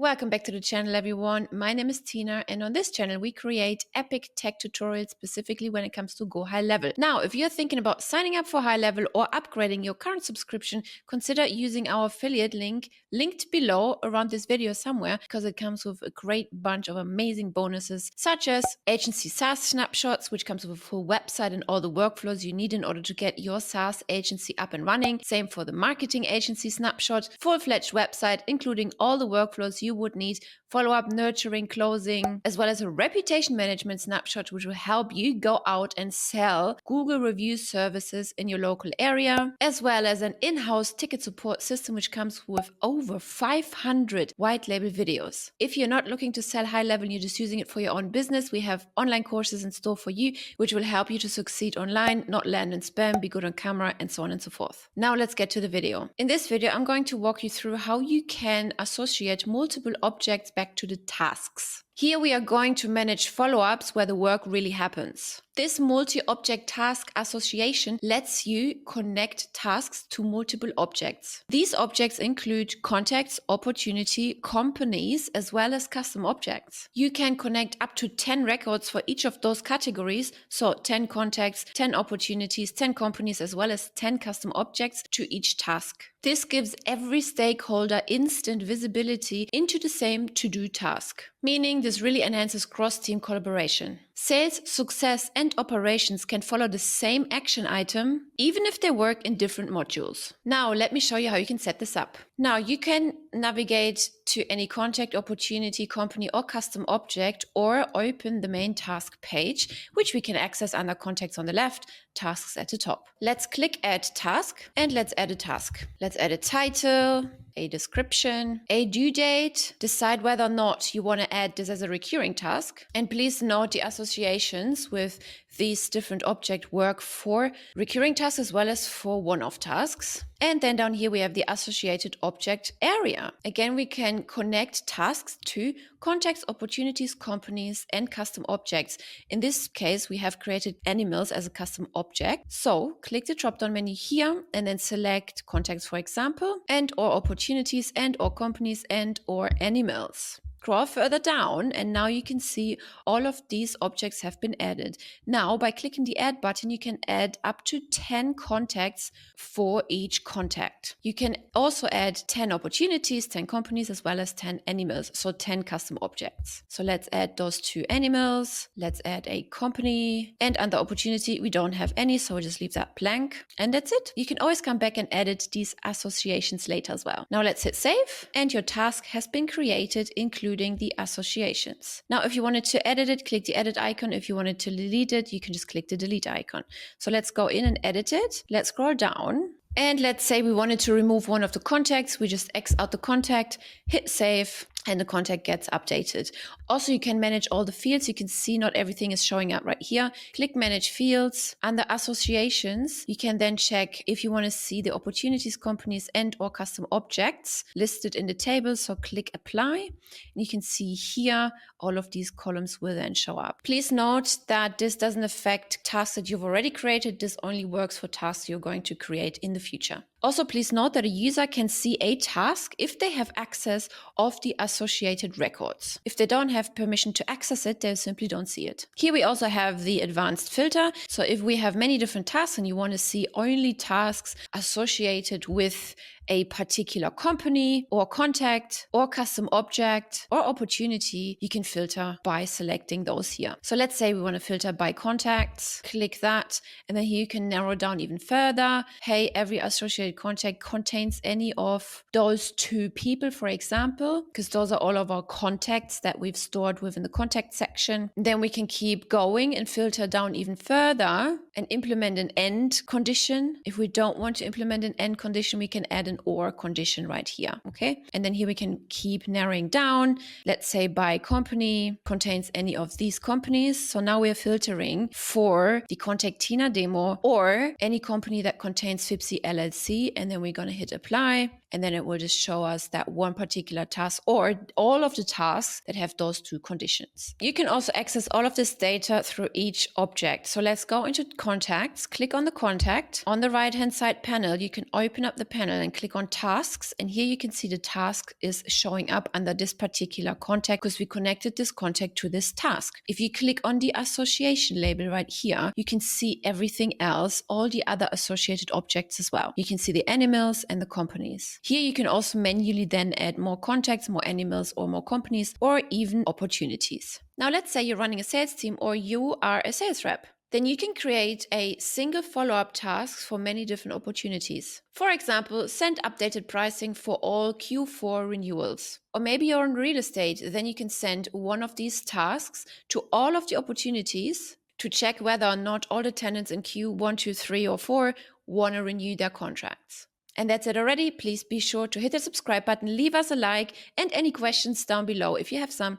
Welcome back to the channel, everyone. My name is Tina, and on this channel, we create epic tech tutorials specifically when it comes to GoHighLevel. Now, if you're thinking about signing up for HighLevel or upgrading your current subscription, consider using our affiliate link linked below around this video somewhere, because it comes with a great bunch of amazing bonuses, such as agency SaaS snapshots, which comes with a full website and all the workflows you need in order to get your SaaS agency up and running. Same for the marketing agency snapshot, full-fledged website, including all the workflows you would need, follow-up, nurturing, closing, as well as a reputation management snapshot, which will help you go out and sell Google review services in your local area, as well as an in-house ticket support system, which comes with over 500 white label videos. If you're not looking to sell high level, you're just using it for your own business, we have online courses in store for you, which will help you to succeed online, not land in spam, be good on camera, and so on and so forth. Now let's get to the video. In this video, I'm going to walk you through how you can associate multiple objects back to the tasks. Here we are going to manage follow-ups where the work really happens. This multi-object task association lets you connect tasks to multiple objects. These objects include contacts, opportunity, companies, as well as custom objects. You can connect up to 10 records for each of those categories, so 10 contacts, 10 opportunities, 10 companies, as well as 10 custom objects to each task. This gives every stakeholder instant visibility into the same to-do task, meaning this really enhances cross-team collaboration. Sales, success, and operations can follow the same action item, even if they work in different modules. Now, let me show you how you can set this up. Now, you can navigate to any contact, opportunity, company, or custom object, or open the main task page, which we can access under contacts on the left, tasks at the top. Let's click add task, and let's add a task. Let's add a title, a description, a due date, decide whether or not you want to add this as a recurring task. And please note the associations with these different objects work for recurring tasks as well as for one-off tasks. And then down here we have the associated object area. Again, we can connect tasks to contacts, opportunities, companies, and custom objects. In this case, we have created animals as a custom object. So click the drop-down menu here and then select contacts, for example, and or opportunities and or companies and or animals. Scroll further down and now you can see all of these objects have been added. Now by clicking the add button, you can add up to 10 contacts for each contact. You can also add 10 opportunities, 10 companies, as well as 10 animals, so 10 custom objects. So let's add those 2 animals. Let's add a company, and under opportunity, we don't have any, so we'll just leave that blank. And that's it. You can always come back and edit these associations later as well. Now let's hit save, and your task has been created, including the associations. Now, if you wanted to edit it, click the edit icon. If you wanted to delete it, you can just click the delete icon. So let's go in and edit it. Let's scroll down. And let's say we wanted to remove one of the contacts. We just X out the contact, hit save, and the contact gets updated. Also, you can manage all the fields. You can see not everything is showing up right here. Click manage fields. Under associations, you can then check if you want to see the opportunities, companies, and or custom objects listed in the table. So click apply. And you can see here, all of these columns will then show up. Please note that this doesn't affect tasks that you've already created. This only works for tasks you're going to create in the future. Also, please note that a user can see a task if they have access of the associated records. If they don't have permission to access it, they simply don't see it. Here we also have the advanced filter. So if we have many different tasks and you want to see only tasks associated with a particular company or contact or custom object or opportunity, you can filter by selecting those here. So let's say we want to filter by contacts, click that, and then here you can narrow down even further. Hey, every associated contact contains any of those 2 people, for example, because those are all of our contacts that we've stored within the contact section. Then we can keep going and filter down even further and implement an end condition. If we don't want to implement an end condition, we can add an or condition right here. Okay. And then here we can keep narrowing down. Let's say by company contains any of these companies. So now we're filtering for the Contact Tina demo or any company that contains FIPSI LLC. And then we're going to hit apply. and then it will just show us that one particular task or all of the tasks that have those two conditions. You can also access all of this data through each object. So let's go into contacts, click on the contact. On the right-hand side panel, you can open up the panel and click on tasks. And here you can see the task is showing up under this particular contact because we connected this contact to this task. If you click on the association label right here, you can see everything else, all the other associated objects as well. You can see the animals and the companies. Here you can also manually then add more contacts, more animals, or more companies, or even opportunities. Now let's say you're running a sales team or you are a sales rep. Then you can create a single follow-up task for many different opportunities. For example, send updated pricing for all Q4 renewals. Or maybe you're in real estate, then you can send one of these tasks to all of the opportunities to check whether or not all the tenants in Q1, 2, 3, or 4 want to renew their contracts. And that's it already. Please be sure to hit the subscribe button, leave us a like, and any questions down below if you have some.